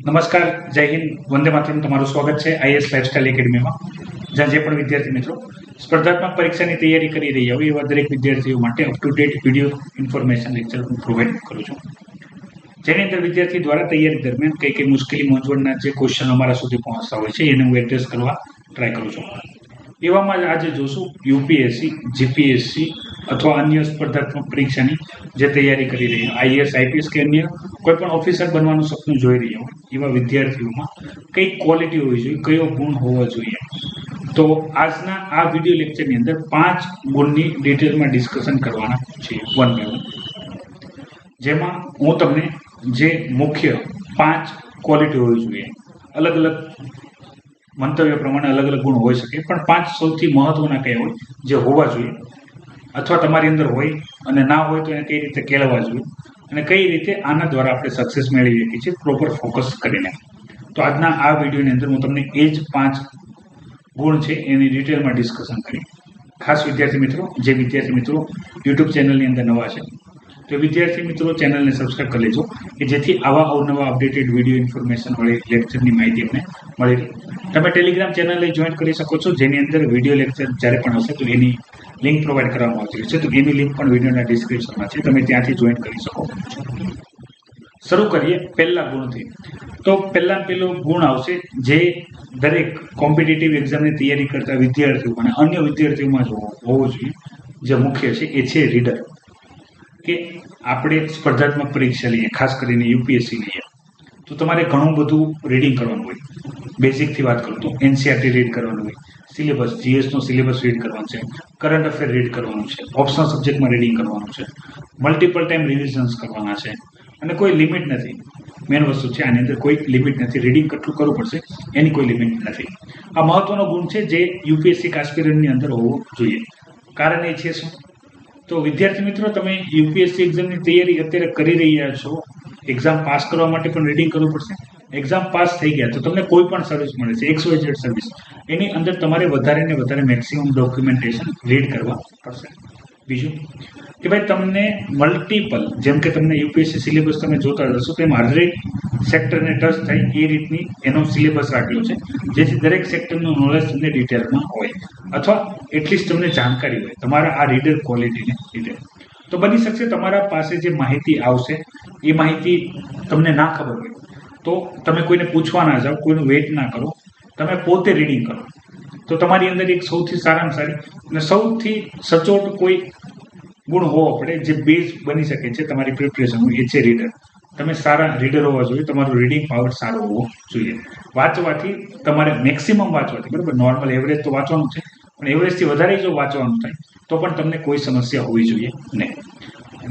નમસ્કાર, જય હિન્દ, વંદે માતરમ. તમારું સ્વાગત છે આઈએસ લાઇફસ્ટાઇલ એકેડમીમાં, જ્યાં જે પણ વિદ્યાર્થી મિત્રો સ્પર્ધાત્મક પરીક્ષાની તૈયારી કરી રહ્યા હોય એવા દરેક વિદ્યાર્થીઓ માટે up to date video information lecture હું પ્રોવાઈડ કરું છું, જેની અંદર વિદ્યાર્થી દ્વારા તૈયારી દરમિયાન કઈ કઈ મુશ્કેલી મૂંઝવણના જે ક્વેશ્ચન અમારા સુધી પહોંચતા હોય છે એને હું એડ્રેસ કરવા ટ્રાય કરું છું. એવામાં આજે જોશું યુપીએસસી, જીપીએસસી અથવા અન્ય સ્પર્ધાત્મક પરીક્ષાની જે તૈયારી કરી રહી આઈએએસ, આઈપીએસ કે અન્ય કોઈ પણ ઓફિસર બનવાનું સપનું જોઈ રહ્યા હોય એવા વિદ્યાર્થીઓમાં કઈ ક્વોલિટી હોવી જોઈએ, કયો ગુણ હોવો જોઈએ. તો આજના આ વિડીયો લેક્ચરની અંદર 5 ગુણની ડિટેલમાં ડિસ્કશન કરવાના છે, વન બાય વન. જેમાં હું તમને જે મુખ્ય 5 ક્વોલિટી હોવી જોઈએ, અલગ અલગ મંતવ્ય પ્રમાણે અલગ અલગ ગુણ હોઈ શકે, પણ 5 સૌથી મહત્વના કયા હોય જે હોવા જોઈએ, અથવા તમારી અંદર હોય અને ના હોય તો એને કઈ રીતે કેળવવા જોઈએ અને કઈ રીતે આના દ્વારા આપણે સક્સેસ મેળવી શકીએ છીએ પ્રોપર ફોકસ કરીને. તો આજના આ વિડીયોની અંદર હું તમને એ જ 5 ગુણ છે એની ડિટેલમાં ડિસ્કશન કરી. ખાસ વિદ્યાર્થી મિત્રો, જે વિદ્યાર્થી મિત્રો યુટ્યુબ ચેનલની અંદર નવા છે તો વિદ્યાર્થી મિત્રો ચેનલને સબસ્ક્રાઈબ કરી લેજો કે જેથી આવા અવનવા અપડેટેડ વિડીયો ઇન્ફોર્મેશન વાળી લેક્ચરની માહિતી અમને મળી રહે. તમે ટેલિગ્રામ ચેનલને જોઈન કરી શકો છો, જેની અંદર વિડીયો લેક્ચર જ્યારે પણ હશે તો એની લિંક પ્રોવાઈડ કરવામાં આવતી છે, તો એની લિંક પણ વિડીયોના ડિસ્ક્રિપ્શનમાં છે, તમે ત્યાંથી જોઈન કરી શકો છો. શરૂ કરીએ પહેલા ગુણથી. તો પહેલો ગુણ આવશે જે દરેક કોમ્પિટિટિવ એક્ઝામની તૈયારી કરતા વિદ્યાર્થીઓ અને અન્ય વિદ્યાર્થીઓમાં હોવો જોઈએ, જે મુખ્ય છે એ છે રીડર. કે આપણે સ્પર્ધાત્મક પરીક્ષા લઈએ, ખાસ કરીને યુપીએસસી લઈએ, તો તમારે ઘણું બધું રીડિંગ કરવાનું હોય. બેઝિકથી વાત કરું તો એનસીઆરટી રીડ કરવાનું હોય, સિલેબસ, જીએસનો સિલેબસ રીડ કરવાનો છે, કરંટ અફેર રીડ કરવાનું છે, ઓપ્શનલ સબ્જેક્ટમાં રીડિંગ કરવાનું છે, મલ્ટિપલ ટાઈમ રિવિઝન્સ કરવાના છે, અને કોઈ લિમિટ નથી. મેન વસ્તુ છે આની અંદર કોઈ લિમિટ નથી, રીડિંગ કેટલું કરવું પડશે એની કોઈ લિમિટ નથી. આ મહત્વનો ગુણ છે જે યુપીએસસી કાસ્પિરનની અંદર હોવો જોઈએ. કારણ એ છે શું? તો વિદ્યાર્થી મિત્રો, તમે યુપીએસસી એક્ઝામની તૈયારી અત્યારે કરી રહ્યા છો, એક્ઝામ પાસ કરવા માટે પણ રીડિંગ કરવું પડશે. એક્ઝામ પાસ થઈ ગયા તો તમને કોઈ પણ સર્વિસ મળે છે, XYZ સર્વિસ, એની અંદર તમારે વધારે ને વધારે મેક્સિમમ ડોક્યુમેન્ટેશન રીડ કરવા પડશે. બીજું કે ભાઈ તમને મલ્ટિપલ, જેમ કે તમને યુપીએસસી સિલેબસ તમે જોતા હશો તો એમાં હરેક સેક્ટરને ટચ થાય એ રીતની એનો સિલેબસ રાખેલો છે, જેથી દરેક સેક્ટરનું નોલેજ તમને ડિટેલમાં હોય, અથવા એટલીસ્ટ તમને જાણકારી હોય તમારા આ રીડર ક્વોલિટીને લીધે. તો બની શકશે તમારા પાસે જે માહિતી આવશે એ માહિતી તમને ના ખબર હોય તો તમે કોઈને પૂછવા ના જાઓ, કોઈનું વેઇટ ના કરો, તમે પોતે રીડિંગ કરો. તો તમારી અંદર એક સૌથી સારામાં સારી અને સૌથી સચોટ કોઈ ગુણ હોવો પડે જે બેઝ બની શકે છે તમારી પ્રિપરેશનનું, એ છે રીડર. તમે સારા રીડર હોવા જોઈએ, તમારું રીડિંગ પાવર સારો હોવો જોઈએ. વાંચવાથી તમારે મેક્સિમમ વાંચવાથી, બરાબર, નોર્મલ એવરેજ તો વાંચવાનું છે, પણ એવરેજથી વધારે જો વાંચવાનું થાય તો પણ તમને કોઈ સમસ્યા હોવી જોઈએ નહીં.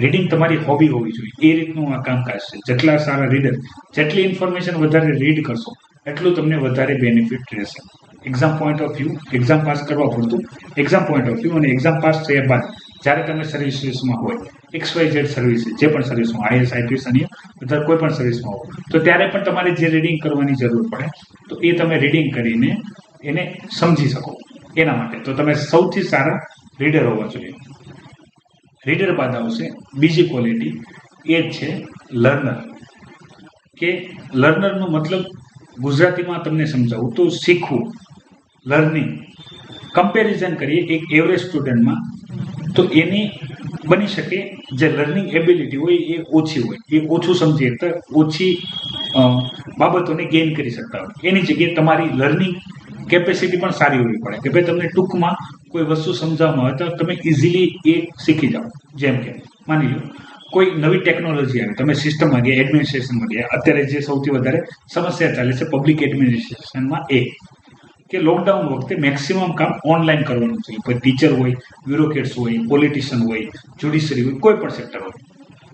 રીડિંગ તમારી હોબી હોવી જોઈએ, એ રીતનું આ કામકાજ છે. જેટલા સારા રીડર, જેટલી ઇન્ફોર્મેશન વધારે રીડ કરશો એટલું તમને વધારે બેનિફિટ રહેશે. Exam point of view, exam pass કરવા પૂરતું એક્ઝામ પોઈન્ટ ઓફ વ્યૂ, અને એક્ઝામ પાસ થયા બાદ જ્યારે તમે સર્વિસીસમાં હોય, XYZ સર્વિસ, જે પણ સર્વિસમાં, આઈએસ, આઈપીએસ અને બધા કોઈ પણ સર્વિસમાં હોય, તો ત્યારે પણ તમારે જે રીડિંગ કરવાની જરૂર પડે તો એ તમે રીડિંગ કરીને એને સમજી શકો. એના માટે તો તમે સૌથી સારા રીડર હોવા જોઈએ. રીડર બાદ આવશે બીજી ક્વોલિટી, એ છે લર્નર. કે લર્નરનો મતલબ ગુજરાતીમાં તમને સમજાવું તો શીખવું, લર્નિંગ. કમ્પેરિઝન કરીએ એક એવરેજ સ્ટુડન્ટમાં તો એની બની શકે જે લર્નિંગ એબિલિટી હોય એ ઓછી હોય, એ ઓછું સમજી શકતા, ઓછી બાબતોને ગેઇન કરી શકતા હોય. એની જગ્યાએ તમારી લર્નિંગ કેપેસિટી પણ સારી હોવી પડે, કે ભાઈ તમને ટૂંકમાં કોઈ વસ્તુ સમજાવવામાં આવે તો તમે ઇઝીલી એ શીખી જાઓ. જેમ કે માની લો કોઈ નવી ટેકનોલોજી આવી, તમે સિસ્ટમમાં ગયા, એડમિનિસ્ટ્રેશનમાં ગયા, અત્યારે જે સૌથી વધારે સમસ્યા ચાલે છે પબ્લિક એડમિનિસ્ટ્રેશનમાં એ કે લોકડાઉન વખતે મેક્સિમમ કામ ઓનલાઈન કરવાનું છે. કોઈ ટીચર હોય, બ્યુરોક્રેટ્સ હોય, પોલિટિશિયન હોય, જ્યુડિશરી હોય, કોઈ પણ સેક્ટર હોય,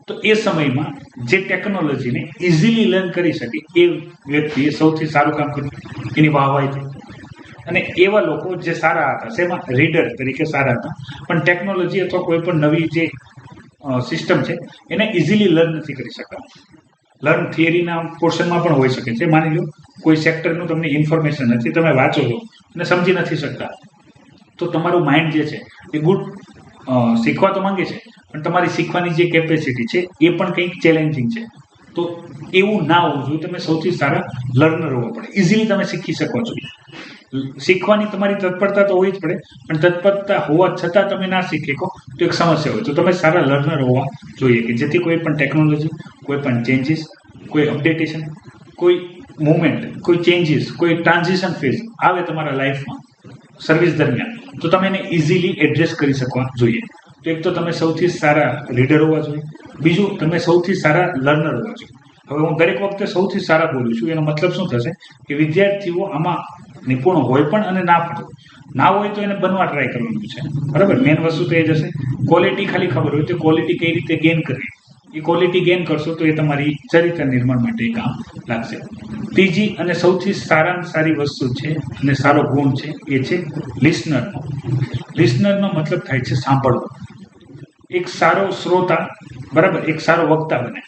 તો એ સમયમાં જે ટેકનોલોજીને ઇઝીલી લર્ન કરી શકે એ વ્યક્તિએ સૌથી સારું કામ કર્યું, એની વાહવાહી થઈ. અને એવા લોકો જે સારા હતા, શેમાં? રીડર તરીકે સારા હતા, પણ ટેકનોલોજી અથવા કોઈ પણ નવી જે સિસ્ટમ છે એને ઇઝીલી લર્ન નથી કરી શકતા. લર્ન થિયરીના પોર્શનમાં પણ હોઈ શકે છે. માની લો કોઈ સેક્ટરનું તમને ઇન્ફોર્મેશન નથી, તમે વાંચો છો અને સમજી નથી શકતા, તો તમારું માઇન્ડ જે છે એ ગુડ શીખવા તો માંગે છે, પણ તમારી શીખવાની જે કેપેસિટી છે એ પણ કંઈક ચેલેન્જિંગ છે. તો એવું ના હોવું જોઈએ. તમે સૌથી સારા લર્નર હોવા પડે. ઇઝીલી તમે શીખી શકો છો. શીખવાની તમારી તત્પરતા તો હોવી જ પડે, પણ તત્પરતા હોવા છતાં તમે ના શીખી શકો તો એક સમસ્યા હોય. તો તમે સારા લર્નર હોવા જોઈએ કે જેથી કોઈ પણ ટેકનોલોજી, કોઈ પણ ચેન્જીસ, કોઈ અપડેટેશન, કોઈ મુવમેન્ટ, કોઈ ચેન્જીસ, કોઈ ટ્રાન્ઝિશન ફેઝ આવે તમારા લાઈફમાં સર્વિસ દરમિયાન, તો તમે એને ઇઝીલી એડ્રેસ કરી શકવા જોઈએ. તો એક તો તમે સૌથી સારા રીડર હોવા જોઈએ. બીજું, તમે સૌથી સારા લર્નર હોવા જોઈએ. હવે હું દરેક વખતે સૌથી સારા બોલું છું, એનો મતલબ શું થશે કે વિદ્યાર્થીઓ આમાં નિપુણ હોય પણ અને ના હોય તો એને બનવા ટ્રાય કરવાનું છે. બરાબર, મેન વસ્તુ તો એ જ હશે. ક્વોલિટી ખાલી ખબર હોય તો ક્વોલિટી કઈ રીતે ગેઇન કરવી, એ ક્વોલિટી ગેઇન કરશો તો એ તમારી ચરિત્ર નિર્માણ માટે કામ લાગશે. ત્રીજી અને સૌથી સારામાં સારી વસ્તુ છે અને સારો ગુણ છે એ છે લિસનરનો. લિસનરનો મતલબ થાય છે સાંભળવો. એક સારો શ્રોતા, બરાબર, એક સારો વક્તા બને.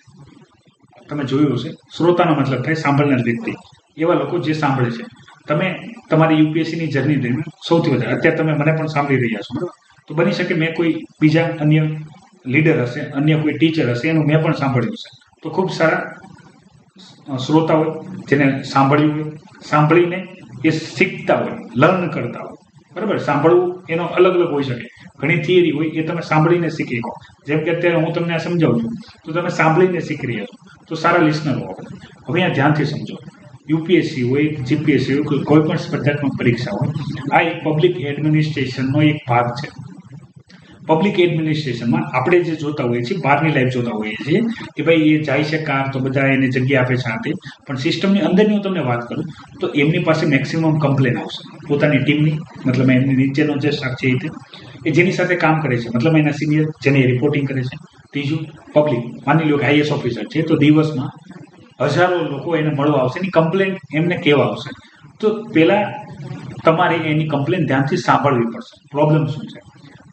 તમે જોયું હશે, શ્રોતાનો મતલબ થાય સાંભળનાર વ્યક્તિ, એવા લોકો જે સાંભળે છે. તમે તમારી યુપીએસસીની જર્ની દરમિયાન સૌથી વધારે, અત્યારે તમે મને પણ સાંભળી રહ્યા છો, બરાબર, તો બની શકે મેં કોઈ બીજા અન્ય લીડર હશે, અન્ય કોઈ ટીચર હશે, એનું મેં પણ સાંભળ્યું હશે. તો ખૂબ સારા શ્રોતા હોય, જેને સાંભળ્યું હોય, સાંભળીને એ શીખતા હોય, લર્ન કરતા હોય. બરાબર, સાંભળવું એનો અલગ અલગ હોઈ શકે. ઘણી થિયરી હોય એ તમે સાંભળીને શીખી શકો. જેમ કે અત્યારે હું તમને આ સમજાવું છું તો તમે સાંભળીને શીખી રહ્યા છો, તો સારા લિસનર હોવા પડે. હવે અહીંયા ધ્યાનથી સમજો. યુપીએસસી હોય, જીપીએસસી હોય, કોઈ પણ સ્પર્ધાત્મક પરીક્ષા હોય, આ એક પબ્લિક એડમિનિસ્ટ્રેશનનો એક ભાગ છે. પબ્લિક એડમિનિસ્ટ્રેશનમાં આપણે જે જોતા હોઈએ છીએ, બહારની લાઈફ જોતા હોઈએ છીએ કે ભાઈ એ જાય છે કાર તો બધા એને જગ્યા આપે છે આતે, પણ સિસ્ટમની અંદરની હું તમને વાત કરું તો એમની પાસે મેક્સિમમ કમ્પ્લેન આવશે પોતાની ટીમની, મતલબ એમની નીચેનો જે સ્ટાફ છે એ જેની સાથે કામ કરે છે, મતલબ એના સિનિયર જેને રિપોર્ટિંગ કરે છે. ત્રીજું, પબ્લિક. માની લો કે આઈએસ ઓફિસર છે તો દિવસમાં હજારો લોકો એને મળવા આવશે, એની કમ્પ્લેન એમને કહેવા આવશે. તો પહેલા તમારે એની કમ્પ્લેન ધ્યાનથી સાંભળવી પડશે, પ્રોબ્લેમ શું છે,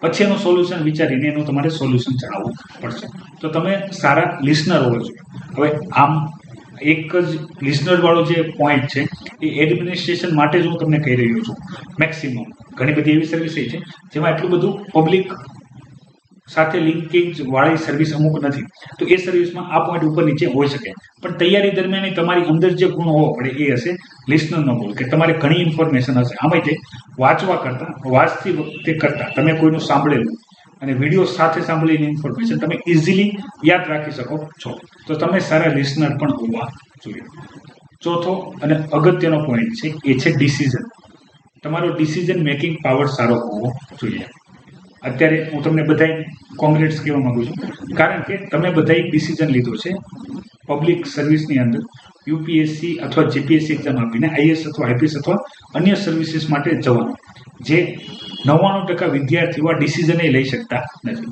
પછી એનું સોલ્યુશન વિચારીને એનું તમારે સોલ્યુશન જણાવવું પડશે. તો તમે સારા લિસનર હોવો જોઈએ. હવે આમ એક જ લિસનર વાળો જે પોઈન્ટ છે એ એડમિનિસ્ટ્રેશન માટે જ હું તમને કહી રહ્યો છું. મેક્સિમમ ઘણી બધી એવી સર્વિસ છે જેમાં એટલું બધું પબ્લિક સાથે લિંકેજ વાળી સર્વિસ અમુક નથી, તો એ સર્વિસમાં આ પોઈન્ટ ઉપર નીચે હોઈ શકે. પણ તૈયારી દરમિયાન તમારી અંદર જે ગુણ હોવો પડે એ હશે લિસનરનો ગુણ, કે તમારે ઘણી ઇન્ફોર્મેશન હશે. આમાં તે વાંચતી વખતે કરતા તમે કોઈનું સાંભળેલું અને વિડીયો સાથે સાંભળીને ઇન્ફોર્મેશન તમે ઇઝીલી યાદ રાખી શકો છો. તો તમે સારા લિસનર પણ હોવા જોઈએ. ચોથો અને અગત્યનો પોઈન્ટ છે એ છે ડિસિઝન. તમારો ડિસિઝન મેકિંગ પાવર સારો હોવો જોઈએ. અત્યારે હું તમને બધાય કોંગ્રેટ્સ કહેવા માંગુ છું, કારણ કે તમે બધાય ડિસિઝન લીધો છે પબ્લિક સર્વિસની અંદર યુપીએસસી અથવા જીપીએસસી એક્ઝામ આપીને આઈએસ અથવા આઈપીએસ અથવા અન્ય સર્વિસીસ માટે જવાનું. જે 99% વિદ્યાર્થીઓ આ ડિસિઝન લઈ શકતા નથી.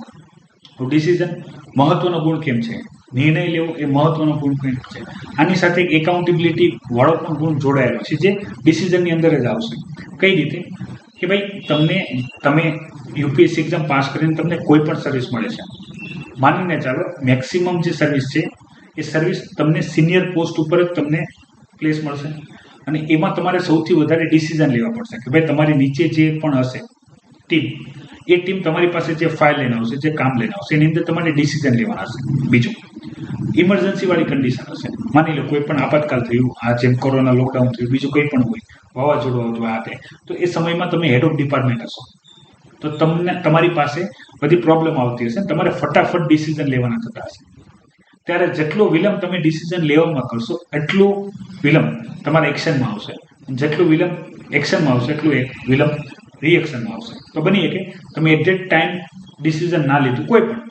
તો ડિસિઝન મહત્વનો ગુણ કેમ છે? નિર્ણય લેવો એ મહત્વનો ગુણ કેમ છે? આની સાથે એક એકાઉન્ટેબિલિટી વાળો પણ ગુણ જોડાયેલો છે, જે ડિસિઝનની અંદર જ આવશે. કઈ રીતે? કે ભાઈ તમે યુપીએસસી એક્ઝામ પાસ કરીને તમને કોઈ પણ સર્વિસ મળે છે, માનીને ચાલો મેક્સિમમ જે સર્વિસ છે એ સર્વિસ તમને સિનિયર પોસ્ટ ઉપર જ તમને પ્લેસ મળશે, અને એમાં તમારે સૌથી વધારે ડિસિઝન લેવા પડશે કે ભાઈ તમારી નીચે જે પણ હશે ટીમ, એ ટીમ તમારી પાસે જે ફાઇલ લઈને આવશે, જે કામ લઈને આવશે, એની અંદર તમારે ડિસિઝન લેવાના હશે. બીજું, ઇમરજન્સી વાળી કન્ડિશન હશે. માની લો કોઈ પણ આપાતકાલ થયું, આ જેમ કોરોના લોકડાઉન થયું, બીજું કંઈ પણ હોય, વાવાઝોડું હતું, આ તે, તો એ સમયમાં તમે હેડ ઓફ ડિપાર્ટમેન્ટ હશો, તો તમારી પાસે બધી પ્રોબ્લેમ આવતી હશે, તમારે ફટાફટ ડિસિઝન લેવાના થતા હશે. ત્યારે જેટલો વિલંબ તમે ડિસિઝન લેવામાં કરશો એટલું વિલંબ તમારા એક્શનમાં આવશે. જેટલું વિલંબ એક્શનમાં આવશે એટલું વિલંબ રિએક્શનમાં આવશે. તો બની કે તમે એટ ધેટ ટાઈમ ડિસિઝન ના લીધું કોઈ પણ,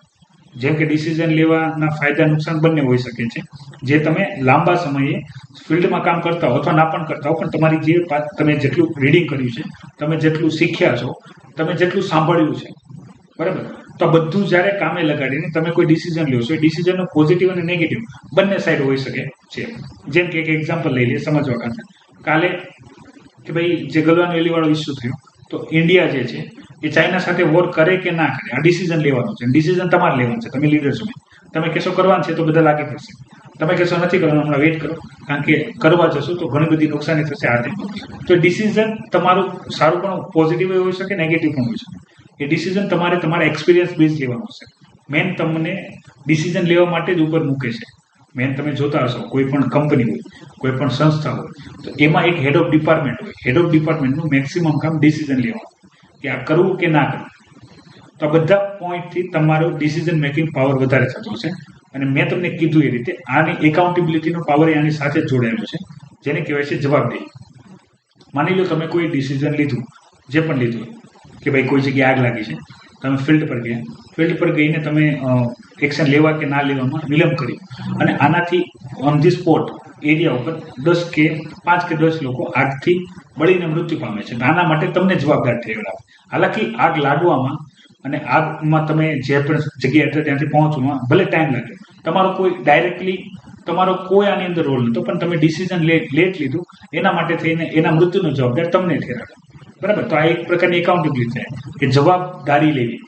જેમ કે ડિસિઝન લેવાના ફાયદા નુકસાન બંને હોઈ શકે છે, જે તમે લાંબા સમયે ફિલ્ડમાં કામ કરતા હો અથવા ના પણ કરતા હો, પણ તમારી જે તમે જેટલું રીડિંગ કર્યું છે, તમે જેટલું શીખ્યા છો, તમે જેટલું સાંભળ્યું છે, બરાબર, તો બધું જ્યારે કામે લગાડીને તમે કોઈ ડિસિઝન લો છો, એ ડિસિઝનનો પોઝિટિવ અને નેગેટિવ બંને સાઈડ હોઈ શકે છે. જેમ કે એક એક્ઝામ્પલ લઈ લઈએ સમજવા ખાતર. કાલે કે ભાઈ જે ગલવાન વેલી વાળો ઇસ્યુ થયો, તો ઇન્ડિયા જે છે એ ચાઇના સાથે વોર કરે કે ના કરે, આ ડિસિઝન લેવાનું છે. ડિસિઝન તમારે લેવાનું છે, તમે લીડર છો. તમે કહેશો કરવાનું છે તો બધા લાગી પડશે, તમે કહેશો નથી કરવાનું, હમણાં વેઇટ કરો, કારણ કે કરવા જશો તો ઘણી બધી નુકસાની થશે. આ તો ડિસિઝન તમારું સારું પણ પોઝિટિવ હોઈ શકે, નેગેટિવ પણ હોઈ શકે. એ ડિસિઝન તમારા એક્સપિરિયન્સ બેઝ લેવાનું છે. મેન તમને ડિસિઝન લેવા માટે જ ઉપર મૂકે છે. મેન તમે જોતા હશો કોઈ પણ કંપની હોય, કોઈ પણ સંસ્થા હોય, તો એમાં એક હેડ ઓફ ડિપાર્ટમેન્ટ હોય. હેડ ઓફ ડિપાર્ટમેન્ટનું મેક્સિમમ કામ ડિસિઝન લેવાનું, કે આ કરવું કે ના કરવું. તો આ બધા પોઈન્ટથી તમારો ડિસિઝન મેકિંગ પાવર વધારે થતો છે. અને મેં તમને કીધું એ રીતે આની એકાઉન્ટેબિલિટીનો પાવર આની સાથે જ જોડાયેલો છે, જેને કહેવાય છે જવાબદેહી. માની લો તમે કોઈ ડિસિઝન લીધું, જે પણ લીધું, કે ભાઈ કોઈ જગ્યાએ આગ લાગી છે, તમે ફિલ્ડ પર ગયા, ફિલ્ડ પર ગઈને તમે એક્શન લેવા કે ના લેવામાં વિલંબ કર્યો, અને આનાથી ઓન ધી સ્પોટ એરિયા ઉપર 10 કે 5 કે 10 લોકો આગથી બળીને મૃત્યુ પામે છે. આના માટે તમને જવાબદાર ઠેરવાય. હાલાકી આગ લાગવામાં અને આગમાં તમે જે પણ જગ્યાએ હતા ત્યાંથી પહોંચવામાં ભલે ટાઈમ લાગે, તમારો કોઈ આની અંદર રોલ નહોતો, પણ તમે ડિસિઝન લેટ લીધું, એના માટે થઈને એના મૃત્યુનો જવાબદાર તમને ઠેરાવે. બરાબર? તો આ એક પ્રકારની એકાઉન્ટેબિલિટી છે કે જવાબદારી લેવી,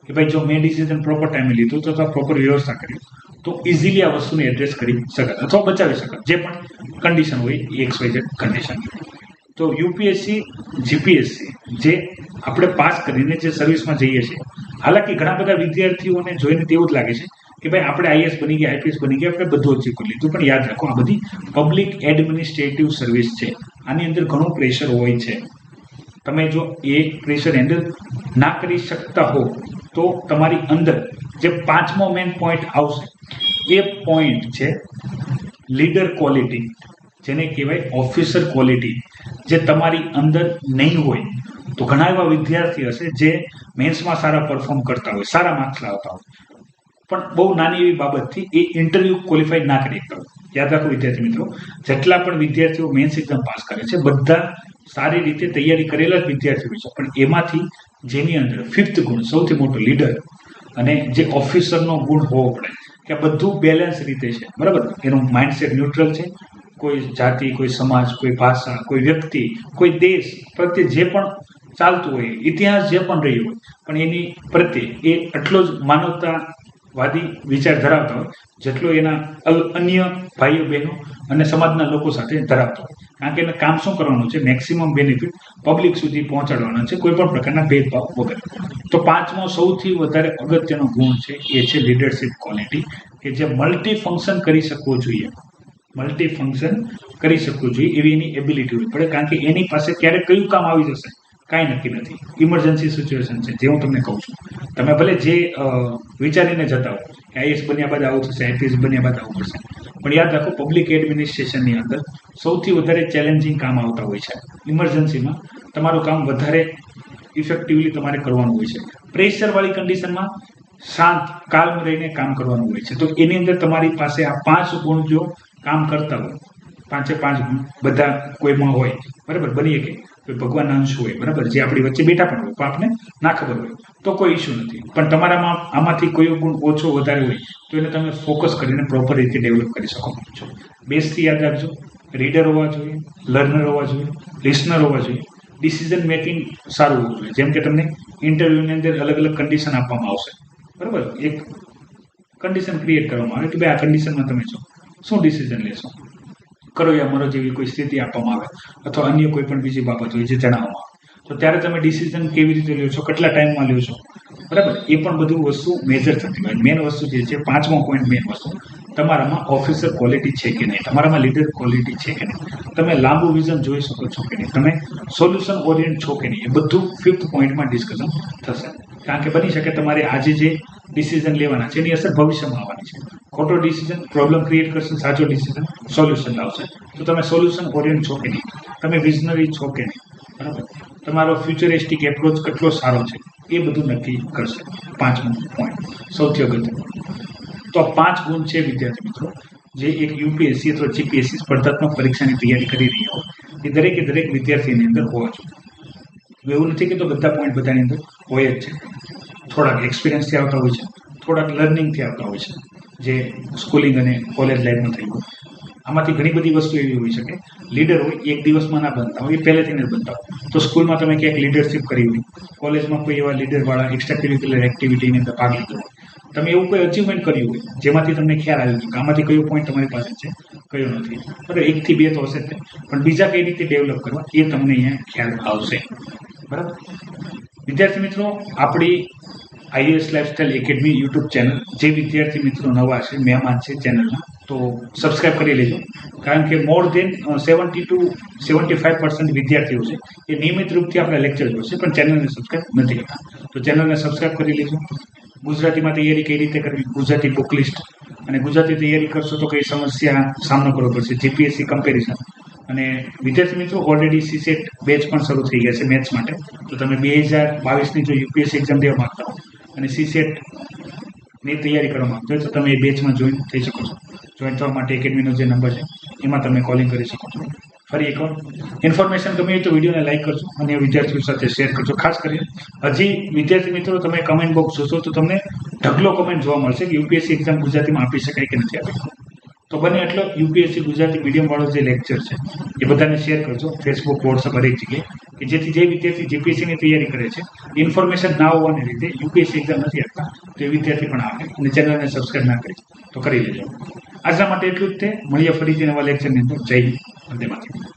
કે ભાઈ જો મેં ડિસિઝન પ્રોપર ટાઈમે લીધું તો પ્રોપર વ્યવસ્થા કરી તો ઇઝીલી આ વસ્તુને એડ્રેસ કરી શકાય અથવા બચાવી શકાય, જે પણ કન્ડિશન હોય XYZ કન્ડિશન. તો યુપીએસસી, જીપીએસસી જે આપણે પાસ કરીને જે સર્વિસમાં જઈએ છીએ, હાલાકી ઘણા બધા વિદ્યાર્થીઓને જોઈને તેવું જ લાગે છે કે ભાઈ આપણે આઈએસ બની ગયા, આઈપીએસ બની ગયા, આપણે બધું અચીવ કરી લીધું. પણ યાદ રાખો, આ બધી પબ્લિક એડમિનિસ્ટ્રેટિવ સર્વિસ છે. આની અંદર ઘણું પ્રેશર હોય છે. તમે જો એ પ્રેશર હેન્ડલ ના કરી શકતા હો તો તમારી અંદર જે 5મો મેઇન પોઈન્ટ આવશે, એ પોઈન્ટ છે લીડર ક્વોલિટી, જેને કહેવાય ઓફિસર ક્વોલિટી. જે તમારી અંદર નહીં હોય તો ઘણા એવા વિદ્યાર્થી હશે જે મેન્સમાં સારા પરફોર્મ કરતા હોય, સારા માર્ક્સ લાવતા હોય, પણ બહુ નાની એવી બાબતથી એ ઇન્ટરવ્યુ ક્વોલિફાઈ ના કરી શકતા હોય. યાદ રાખો વિદ્યાર્થી મિત્રો, જેટલા પણ વિદ્યાર્થીઓ મેન્સ એક્ઝામ પાસ કરે છે, બધા સારી રીતે તૈયારી કરેલા જ વિદ્યાર્થીઓ છે, પણ એમાંથી જેની અંદર 5th ગુણ સૌથી મોટો લીડર અને જે ઓફિસરનો ગુણ હોવો પડે, કે આ બધું બેલેન્સ રીતે છે. બરાબર? એનું માઇન્ડસેટ ન્યુટ્રલ છે. કોઈ જાતિ, કોઈ સમાજ, કોઈ ભાષા, કોઈ વ્યક્તિ, કોઈ દેશ પ્રત્યે જે પણ ચાલતું હોય, ઇતિહાસ જે પણ રહ્યો હોય, પણ એની પ્રત્યે એ એટલો જ માનવતાવાદી વિચાર ધરાવતા હોય જેટલો એના અન્ય ભાઈઓ બહેનો અને સમાજના લોકો સાથે ધરાવતો હોય. કારણ કે એને કામ શું કરવાનું છે? મેક્સિમમ બેનિફિટ પબ્લિક સુધી પહોંચાડવાના છે, કોઈ પણ પ્રકારના ભેદભાવ વગર. તો 5મો સૌથી વધારે અગત્યનો ગુણ છે, એ છે લીડરશિપ ક્વોલિટી, કે જે મલ્ટી ફંક્શન કરી શકવો જોઈએ. મલ્ટી ફંક્શન કરી શકવું જોઈએ એવી એની એબિલિટી હોય પડે. કારણ કે એની પાસે ક્યારે કયું કામ આવી જશે કાંઈ નક્કી નથી. ઇમરજન્સી સિચ્યુએશન છે, જે હું તમને કહું છું. તમે ભલે જે વિચારીને જતા હો કે આઈએસ બન્યા બાદ આવું થશે, આઈપીએસ બન્યા બાદ આવું પડશે, પણ યાદ રાખો પબ્લિક એડમિનિસ્ટ્રેશનની અંદર સૌથી વધારે ચેલેન્જિંગ કામ આવતા હોય છે. ઇમરજન્સીમાં તમારું કામ વધારે ઇફેક્ટિવલી તમારે કરવાનું હોય છે. પ્રેશરવાળી કન્ડિશનમાં શાંત કાલ્મ રહીને કામ કરવાનું હોય છે. તો એની અંદર તમારી પાસે આ 5 ગુણ જો કામ કરતા હોય, 5 ગુણ બધા કોઈમાં હોય, બરાબર, બની શકે કોઈ ભગવાનના અંશ હોય, બરાબર, જે આપણી વચ્ચે બેઠા પણ હોય, પણ આપણે ના ખબર હોય તો કોઈ ઇશ્યુ નથી. પણ તમારામાં આમાંથી કોઈ ગુણ ઓછો વધારે હોય તો એને તમે ફોકસ કરીને પ્રોપર રીતે ડેવલપ કરી શકો છો. બેઝથી યાદ રાખજો, રીડર હોવા જોઈએ, લર્નર હોવા જોઈએ, લિસનર હોવા જોઈએ, ડિસિઝન મેકિંગ સારું હોવું જોઈએ. જેમ કે તમને ઇન્ટરવ્યુની અંદર અલગ અલગ કન્ડિશન આપવામાં આવશે, બરાબર, એક કન્ડિશન ક્રિએટ કરવામાં આવે કે ભાઈ આ કન્ડિશનમાં તમે છો, શું ડિસિઝન લેશો? કરો યા મરો જેવી કોઈ સ્થિતિ આપવામાં આવે અથવા અન્ય કોઈ પણ બીજી બાબત હોય જે જણાવવામાં આવે, તો ત્યારે તમે ડિસિઝન કેવી રીતે લ્યો છો, કેટલા ટાઈમમાં લ્યો છો, બરાબર, એ પણ બધું વસ્તુ મેજર થતી હોય. મેઇન વસ્તુ જે છે 5મો પોઈન્ટ, મેઇન વસ્તુ તમારામાં ઓફિસર ક્વોલિટી છે કે નહીં, તમારામાં લીડર ક્વોલિટી છે કે નહીં, તમે લાંબુ વિઝન જોઈ શકો છો કે નહીં, તમે સોલ્યુશન ઓરિયન્ટ છો કે નહીં, એ બધું 5th પોઈન્ટમાં ડિસ્કશન થશે. કારણ કે બની શકે તમારે આજે જે ડિસિઝન લેવાના છે એની અસર ભવિષ્યમાં આવવાની છે. ખોટો ડિસિઝન પ્રોબ્લેમ ક્રિએટ કરશે, સાચો ડિસિઝન સોલ્યુશન લાવશે. તો તમે સોલ્યુશન ઓરિયન્ટ છો કે નહીં, તમે વિઝનરી છો કે નહીં, બરાબર, તમારો ફ્યુચરિસ્ટિક એપ્રોચ કેટલો સારો છે, એ બધું નક્કી કરશે. 5મો પોઈન્ટ સૌથી અગત્યનો. તો 5 ગુણ છે વિદ્યાર્થી મિત્રો, જે એક યુપીએસસી અથવા જીપીએસસી સ્પર્ધાત્મક પરીક્ષાની તૈયારી કરી રહી હોય એ દરેક વિદ્યાર્થીની અંદર હોવા જોઈએ. એવું નથી કે તો બધા પોઈન્ટ બધાની અંદર હોય જ છે. થોડાક એક્સપિરિયન્સથી આવતા હોય છે, થોડાક લર્નિંગથી આવતા હોય છે, જે સ્કૂલિંગ અને કોલેજ લાઈફમાં થઈ હોય. આમાંથી ઘણી બધી વસ્તુ એવી હોઈ શકે, લીડર હોય એક દિવસમાં ના બનતા હોય, એ પહેલેથી જ બનતા હોય. તો સ્કૂલમાં તમે ક્યાંક લીડરશિપ કરી હોય, કોલેજમાં કોઈ એવા લીડરવાળા એક્સ્ટ્રા કરિક્યુલર એક્ટિવિટીની અંદર ભાગ લીધો હોય, તમે એવું કોઈ અચીવમેન્ટ કર્યું હોય જેમાંથી તમને ખ્યાલ આવી ગયો કે આમાંથી કયો પોઈન્ટ તમારી પાસે છે, કયો નથી, બરાબર, 1 થી 2 તો હશે જ, પણ બીજા કઈ રીતે ડેવલપ કરવા એ તમને અહીંયા ખ્યાલ આવશે. બરાબર વિદ્યાર્થી મિત્રો, આપણી IAS lifestyle academy YouTube channel. જે વિદ્યાર્થી મિત્રો નવા છે, મહેમાન છે ચેનલના, તો સબસ્ક્રાઇબ કરી લેજો. કારણ કે મોર દેન 70 to 75% વિદ્યાર્થીઓ છે એ નિયમિત રૂપથી આપણા લેક્ચર જોશે પણ ચેનલને સબસ્ક્રાઇબ નથી કરતા. તો ચેનલને સબસ્ક્રાઇબ કરી લેજો. ગુજરાતીમાં તૈયારી કઈ રીતે કરવી, ગુજરાતી બુક લિસ્ટ, અને ગુજરાતી તૈયારી કરશો તો કઈ સમસ્યા સામનો કરવો પડશે, જીપીએસસી કમ્પેરિઝન. અને વિદ્યાર્થી મિત્રો ઓલરેડી સીસેટ બેચ પણ શરૂ થઈ ગયા છે મેથ્સ માટે. તો તમે 2022ની જો યુપીએસસી એક્ઝામ દેવા માંગતા હો અને સીસેટની તૈયારી કરવા માંગતા હોય તો તમે એ બેચમાં જોઈન થઈ શકો છો. જોઈન થવા માટે એકેડમીનો જે નંબર છે એમાં તમે કોલિંગ કરી શકો છો. ફરી એકવાર ઇન્ફોર્મેશન ગમે તો વિડીયોને લાઈક કરજો અને વિદ્યાર્થીઓ સાથે શેર કરજો. ખાસ કરીને હજી વિદ્યાર્થી મિત્રો તમે કમેન્ટ બોક્સ જોશો તો તમને ઢગલો કમેન્ટ જોવા મળશે કે યુપીએસસી એક્ઝામ ગુજરાતીમાં આપી શકાય કે નથી આપી. તો બને એટલો યુપીએસસી ગુજરાતી મીડિયમ વાળો જે લેક્ચર છે એ બધાને શેર કરજો, ફેસબુક, વોટ્સઅપ, હરેક જગ્યાએ, કે જેથી જે વિદ્યાર્થી જીપીએસસીની તૈયારી કરે છે ઇન્ફોર્મેશન ના હોવાને લીધે યુપીએસસી એક્ઝામ નથી આપતા તો એ વિદ્યાર્થી પણ આવે અને ચેનલને સબસ્ક્રાઇબ ના કરી તો કરી લેજો. આજના માટે એટલું જ તે. મળીએ ફરીથી નવા લેક્ચરની અંદર. જય હિન્દ. વંદે માતરમ.